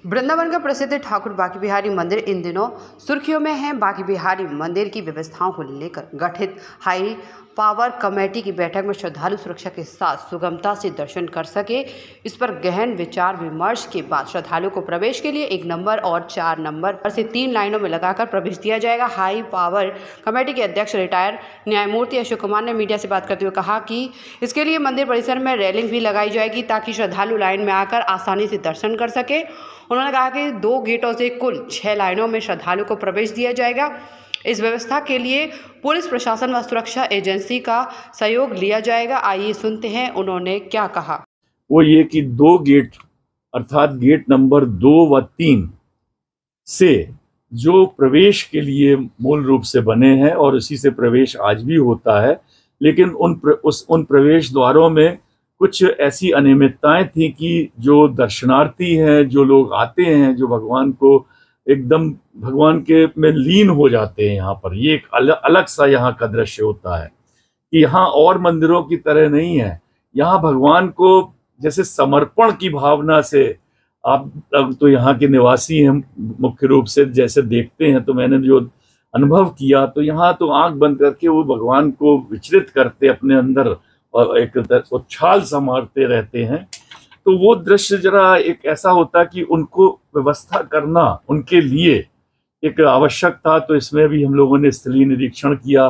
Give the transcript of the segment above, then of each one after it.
वृंदावन का प्रसिद्ध ठाकुर बांके बिहारी मंदिर इन दिनों सुर्खियों में है। बांके बिहारी मंदिर की व्यवस्थाओं को लेकर गठित हाई पावर कमेटी की बैठक में श्रद्धालु सुरक्षा के साथ सुगमता से दर्शन कर सके, इस पर गहन विचार विमर्श के बाद श्रद्धालुओं को प्रवेश के लिए 1 नंबर और 4 नंबर पर से 3 लाइनों में लगाकर प्रवेश दिया जाएगा। हाई पावर कमेटी के अध्यक्ष रिटायर्ड न्यायमूर्ति अशोक कुमार ने मीडिया से बात करते हुए कहा कि इसके लिए मंदिर परिसर में रेलिंग भी लगाई जाएगी ताकि श्रद्धालु लाइन में आकर आसानी से दर्शन कर सके। उन्होंने कहा कि 2 गेटों से कुल 6 लाइनों में श्रद्धालु को प्रवेश दिया जाएगा। इस व्यवस्था के लिए पुलिस प्रशासन व सुरक्षा एजेंसी का सहयोग लिया जाएगा। आइए सुनते हैं उन्होंने क्या कहा। वो ये कि 2 गेट अर्थात गेट नंबर 2 व 3 से जो प्रवेश के लिए मूल रूप से बने हैं और उसी से प्रवेश आज भी होता है, लेकिन उन प्रवेश द्वारों में कुछ ऐसी अनियमितताएं थी कि जो दर्शनार्थी हैं, जो लोग आते हैं, जो भगवान को एकदम भगवान के में लीन हो जाते हैं, यहाँ पर ये एक अलग सा यहाँ का दृश्य होता है कि यहाँ और मंदिरों की तरह नहीं है। यहाँ भगवान को जैसे समर्पण की भावना से आप तो यहाँ के निवासी हैं मुख्य रूप से, जैसे देखते हैं तो मैंने जो अनुभव किया तो यहाँ तो आंख बंद करके वो भगवान को विचलित करते अपने अंदर और एक उछाल सा मारते रहते हैं। तो वो दृश्य जरा एक ऐसा होता कि उनको व्यवस्था करना उनके लिए एक आवश्यक था। तो इसमें भी हम लोगों ने स्थलीय निरीक्षण किया।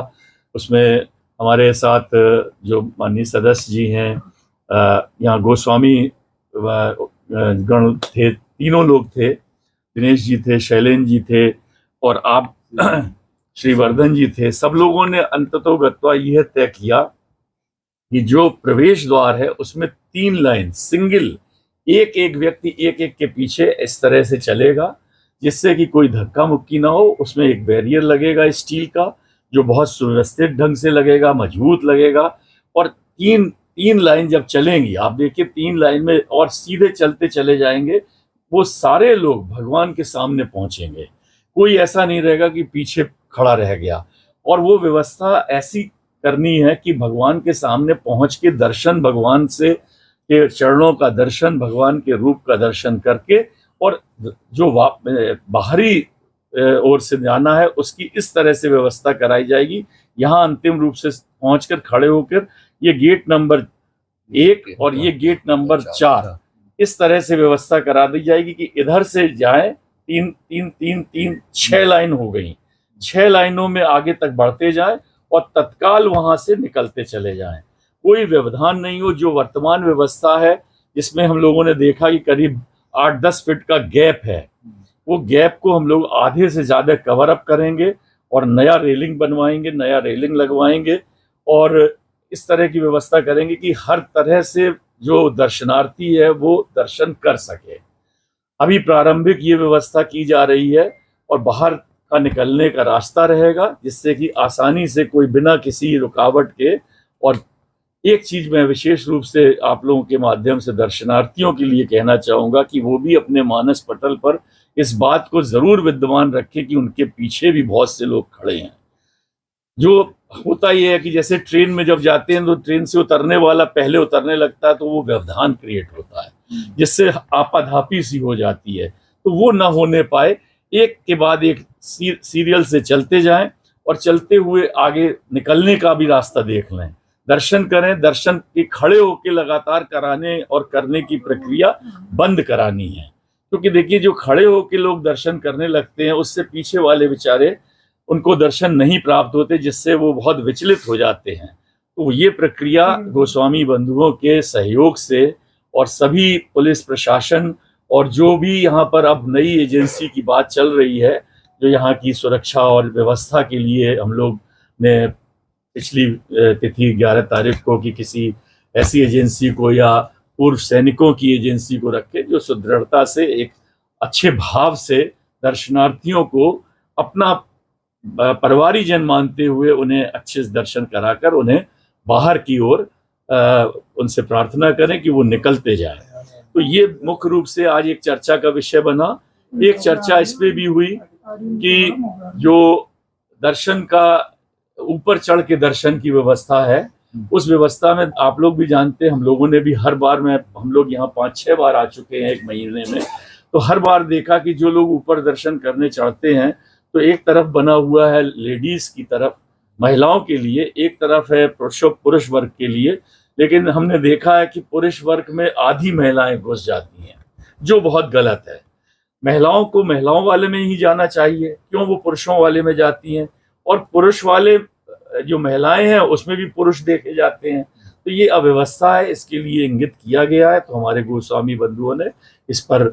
उसमें हमारे साथ जो माननीय सदस्य जी हैं, यहाँ गोस्वामी गण थे, तीनों लोग थे, दिनेश जी थे, शैलेंद्र जी थे और आप श्रीवर्धन जी थे। सब लोगों ने अंततोगत्वा यह तय किया कि जो प्रवेश द्वार है उसमें 3 लाइन सिंगल एक व्यक्ति एक के पीछे इस तरह से चलेगा, जिससे कि कोई धक्का मुक्की ना हो। उसमें एक बैरियर लगेगा स्टील का, जो बहुत सुव्यवस्थित ढंग से लगेगा, मजबूत लगेगा। और तीन लाइन जब चलेंगी, आप देखिए 3 लाइन में और सीधे चलते चले जाएंगे, वो सारे लोग भगवान के सामने पहुंचेंगे। कोई ऐसा नहीं रहेगा कि पीछे खड़ा रह गया। और वो व्यवस्था ऐसी करनी है कि भगवान के सामने पहुंच के दर्शन, भगवान से के चरणों का दर्शन, भगवान के रूप का दर्शन करके और जो बाहरी ओर से जाना है उसकी इस तरह से व्यवस्था कराई जाएगी। यहाँ अंतिम रूप से पहुंचकर खड़े होकर ये गेट नंबर 1 और ये गेट नंबर 4 इस तरह से व्यवस्था करा दी जाएगी कि इधर से जाए 3 6 लाइन हो गई, 6 लाइनों में आगे तक बढ़ते जाए और तत्काल वहां से निकलते चले जाएं। कोई व्यवधान नहीं हो। जो वर्तमान व्यवस्था है जिसमें हम लोगों ने देखा कि करीब 8-10 फीट का गैप है, वो गैप को हम लोग आधे से ज्यादा कवर अप करेंगे और नया रेलिंग बनवाएंगे, नया रेलिंग लगवाएंगे और इस तरह की व्यवस्था करेंगे कि हर तरह से जो दर्शनार्थी है वो दर्शन कर सके। अभी प्रारंभिक ये व्यवस्था की जा रही है और बाहर का निकलने का रास्ता रहेगा, जिससे कि आसानी से कोई बिना किसी रुकावट के। और एक चीज मैं विशेष रूप से आप लोगों के माध्यम से दर्शनार्थियों के लिए कहना चाहूंगा कि वो भी अपने मानस पटल पर इस बात को जरूर विद्यमान रखें कि उनके पीछे भी बहुत से लोग खड़े हैं। जो होता यह है कि जैसे ट्रेन में जब जाते हैं तो ट्रेन से उतरने वाला पहले उतरने लगता है, तो वो व्यवधान क्रिएट होता है जिससे आपाधापी सी हो जाती है। तो वो ना होने पाए, एक के बाद एक सीरियल से चलते जाएं और चलते हुए आगे निकलने का भी रास्ता देख लें, दर्शन करें। दर्शन के खड़े होकर लगातार कराने और करने की प्रक्रिया बंद करानी है, क्योंकि देखिए जो खड़े होकर लोग दर्शन करने लगते हैं उससे पीछे वाले बेचारे उनको दर्शन नहीं प्राप्त होते, जिससे वो बहुत विचलित हो जाते हैं। तो ये प्रक्रिया गोस्वामी बंधुओं के सहयोग से और सभी पुलिस प्रशासन और जो भी यहाँ पर अब नई एजेंसी की बात चल रही है, जो यहाँ की सुरक्षा और व्यवस्था के लिए हम लोग ने पिछली तिथि 11 तारीख को कि किसी ऐसी एजेंसी को या पूर्व सैनिकों की एजेंसी को रखे जो सुदृढ़ता से एक अच्छे भाव से दर्शनार्थियों को अपना परिवारीजन मानते हुए उन्हें अच्छे दर्शन कराकर उन्हें बाहर की ओर उनसे प्रार्थना करें कि वो निकलते जाएं। तो ये मुख्य रूप से आज एक चर्चा का विषय बना। एक चर्चा इस पे भी हुई कि जो दर्शन का ऊपर चढ़ के दर्शन की व्यवस्था है, उस व्यवस्था में आप लोग भी जानते हैं, हम लोगों ने भी हर बार में हम लोग यहाँ 5-6 बार आ चुके हैं एक महीने में, तो हर बार देखा कि जो लोग ऊपर दर्शन करने चढ़ते हैं तो एक तरफ बना हुआ है लेडीज की तरफ, महिलाओं के लिए, एक तरफ है पुरुष वर्ग के लिए, लेकिन हमने देखा है कि पुरुष वर्ग में आधी महिलाएं घुस जाती हैं, जो बहुत गलत है। महिलाओं को महिलाओं वाले में ही जाना चाहिए, क्यों वो पुरुषों वाले में जाती हैं? और पुरुष वाले जो महिलाएं हैं उसमें भी पुरुष देखे जाते हैं। तो ये अव्यवस्था है, इसके लिए इंगित किया गया है। तो हमारे गोस्वामी बंधुओं ने इस पर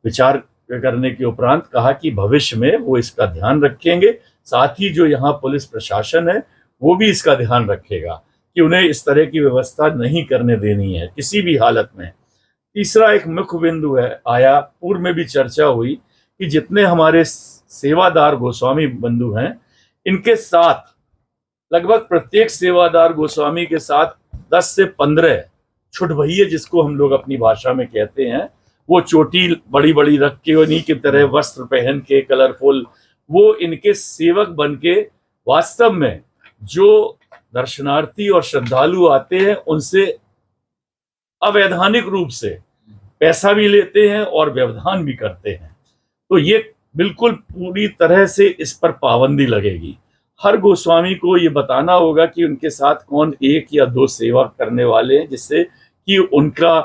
विचार करने के उपरांत कहा कि भविष्य में वो इसका ध्यान रखेंगे, साथ ही जो यहाँ पुलिस प्रशासन है वो भी इसका ध्यान रखेगा कि उन्हें इस तरह की व्यवस्था नहीं करने देनी है किसी भी हालत में। तीसरा एक मुख्य बिंदु है, आया पूर्व में भी चर्चा हुई कि जितने हमारे सेवादार गोस्वामी बंधु हैं, इनके साथ लगभग प्रत्येक सेवादार गोस्वामी के साथ 10 से 15 छुटभइये, जिसको हम लोग अपनी भाषा में कहते हैं, वो चोटी बड़ी बड़ी रख के उन्हीं की तरह वस्त्र पहन के कलरफुल, वो इनके सेवक बन के वास्तव में जो दर्शनार्थी और श्रद्धालु आते हैं उनसे अवैधानिक रूप से पैसा भी लेते हैं और व्यवधान भी करते हैं। तो ये बिल्कुल पूरी तरह से इस पर पाबंदी लगेगी। हर गोस्वामी को ये बताना होगा कि उनके साथ कौन 1 या 2 सेवा करने वाले हैं, जिससे कि उनका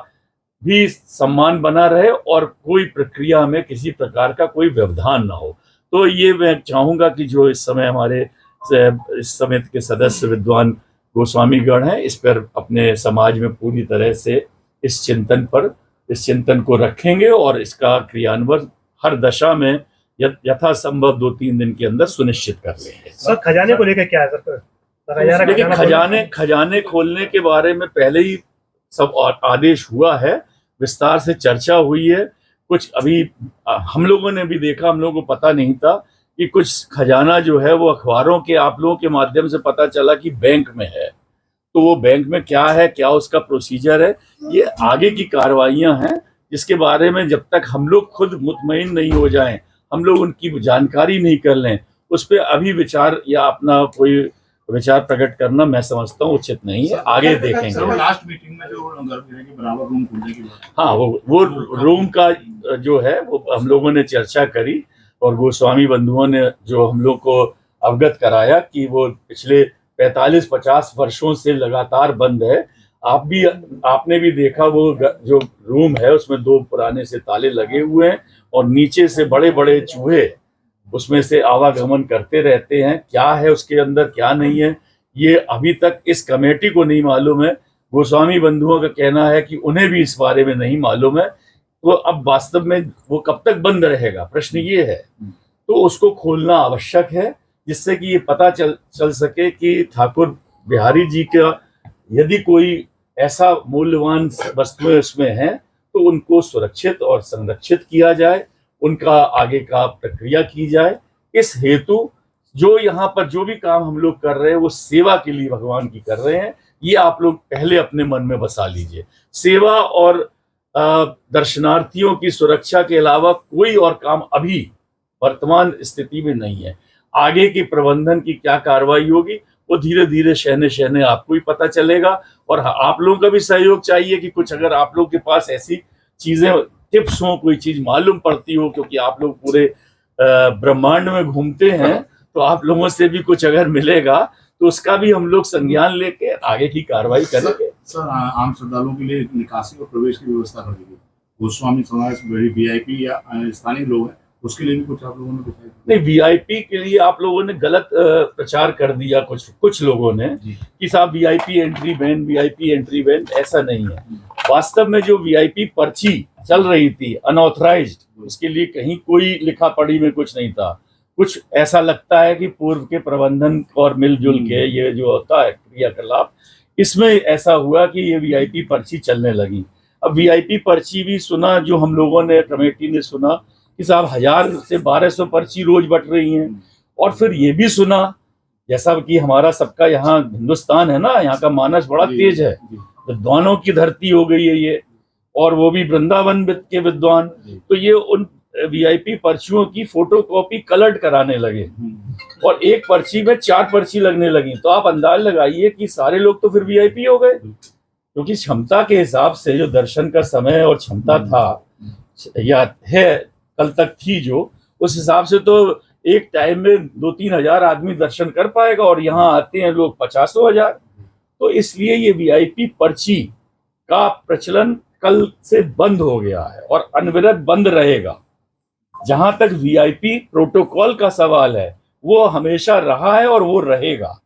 भी सम्मान बना रहे और कोई प्रक्रिया में किसी प्रकार का कोई व्यवधान ना हो। तो ये मैं चाहूँगा कि जो इस समय हमारे इस समिति के सदस्य विद्वान गोस्वामीगण हैं, इस पर अपने समाज में पूरी तरह से इस चिंतन को रखेंगे और इसका क्रियान्वयन हर दशा में यथासंभव 2-3 दिन के अंदर सुनिश्चित कर लेंगे। सर, खजाने को लेकर क्या है सर? देखिए, खजाने खोलने के बारे में पहले ही सब आदेश हुआ है, विस्तार से चर्चा हुई है। कुछ अभी हम लोगों ने भी देखा, हम लोगों को पता नहीं था कि कुछ खजाना जो है वो अखबारों के, आप लोगों के माध्यम से पता चला कि बैंक में है। तो वो बैंक में क्या है, क्या उसका प्रोसीजर है, ये आगे की कार्रवाइयां हैं, जिसके बारे में जब तक हम लोग खुद मुतमईन नहीं हो जाएं, हम लोग उनकी जानकारी नहीं कर लें, उस पर अभी विचार या अपना कोई विचार प्रकट करना मैं समझता हूँ उचित नहीं है। आगे देखेंगे। लास्ट मीटिंग में जो के बराबर रूम खोलने की बात, हाँ, वो रूम का जो है वो हम लोगों ने चर्चा करी और गोस्वामी बंधुओं ने जो हम लोग को अवगत कराया कि वो पिछले 45-50 वर्षों से लगातार बंद है। आपने भी देखा, वो जो रूम है उसमें 2 पुराने से ताले लगे हुए हैं और नीचे से बड़े बड़े चूहे उसमें से आवागमन करते रहते हैं। क्या है उसके अंदर, क्या नहीं है, ये अभी तक इस कमेटी को नहीं मालूम है। गोस्वामी बंधुओं का कहना है कि उन्हें भी इस बारे में नहीं मालूम है। तो अब वास्तव में वो कब तक बंद रहेगा, प्रश्न ये है। तो उसको खोलना आवश्यक है, जिससे कि ये पता चल सके कि ठाकुर बिहारी जी का यदि कोई ऐसा मूल्यवान वस्तुएं उसमें हैं तो उनको सुरक्षित और संरक्षित किया जाए, उनका आगे का प्रक्रिया की जाए। इस हेतु जो यहाँ पर जो भी काम हम लोग कर रहे हैं वो सेवा के लिए भगवान की कर रहे हैं, ये आप लोग पहले अपने मन में बसा लीजिए। सेवा और दर्शनार्थियों की सुरक्षा के अलावा कोई और काम अभी वर्तमान स्थिति में नहीं है। आगे की प्रबंधन की क्या कार्रवाई होगी वो धीरे धीरे शहने आपको ही पता चलेगा। और आप लोगों का भी सहयोग चाहिए कि कुछ अगर आप लोग के पास ऐसी चीजें, टिप्स हो, कोई चीज मालूम पड़ती हो, क्योंकि आप लोग पूरे ब्रह्मांड में घूमते हैं, तो आप लोगों से भी कुछ अगर मिलेगा तो उसका भी हम लोग संज्ञान लेके आगे की कार्रवाई करेंगे। सर, आम श्रद्धालुओं के लिए निकासी और प्रवेश की व्यवस्था कर दी गई। गोस्वामी समाज VIP या स्थानीय लोग हैं, उसके लिए भी कुछ आप लोगों ने बताया? नहीं, VIP के लिए आप लोगों ने गलत प्रचार कर दिया कुछ लोगों ने कि साहब VIP एंट्री बैन, ऐसा नहीं है। वास्तव में जो VIP पर्ची चल रही थी अनऑथराइज्ड, उसके लिए कहीं कोई लिखा पढ़ी में कुछ नहीं था। कुछ ऐसा लगता है कि पूर्व के प्रबंधन और मिलजुल के ये जो होता है क्रियाकलाप, इसमें ऐसा हुआ कि ये VIP पर्ची चलने लगी। अब VIP पर्ची भी सुना, जो हम लोगों ने, कमेटी ने सुना कि साहब 1000 से 1200 पर्ची रोज बट रही हैं। और फिर ये भी सुना, जैसा कि हमारा सबका यहाँ हिंदुस्तान है ना, यहाँ का मानस बड़ा तेज है, विद्वानों की धरती हो गई है ये, और वो भी वृंदावन के विद्वान। तो ये उन VIP पर्चियों की फोटोकॉपी कलर्ड कराने लगे और एक पर्ची में 4 पर्ची लगने लगी। तो आप अंदाज लगाइए कि सारे लोग तो फिर VIP हो गए, क्योंकि क्षमता के हिसाब से जो दर्शन का समय और क्षमता था या है कल तक थी जो, उस हिसाब से तो एक टाइम में 2-3 हजार आदमी दर्शन कर पाएगा, और यहाँ आते हैं लोग 50,000। तो इसलिए ये वीआईपी पर्ची का प्रचलन कल से बंद हो गया है और अनवरत बंद रहेगा। जहां तक वीआईपी प्रोटोकॉल का सवाल है, वो हमेशा रहा है और वो रहेगा।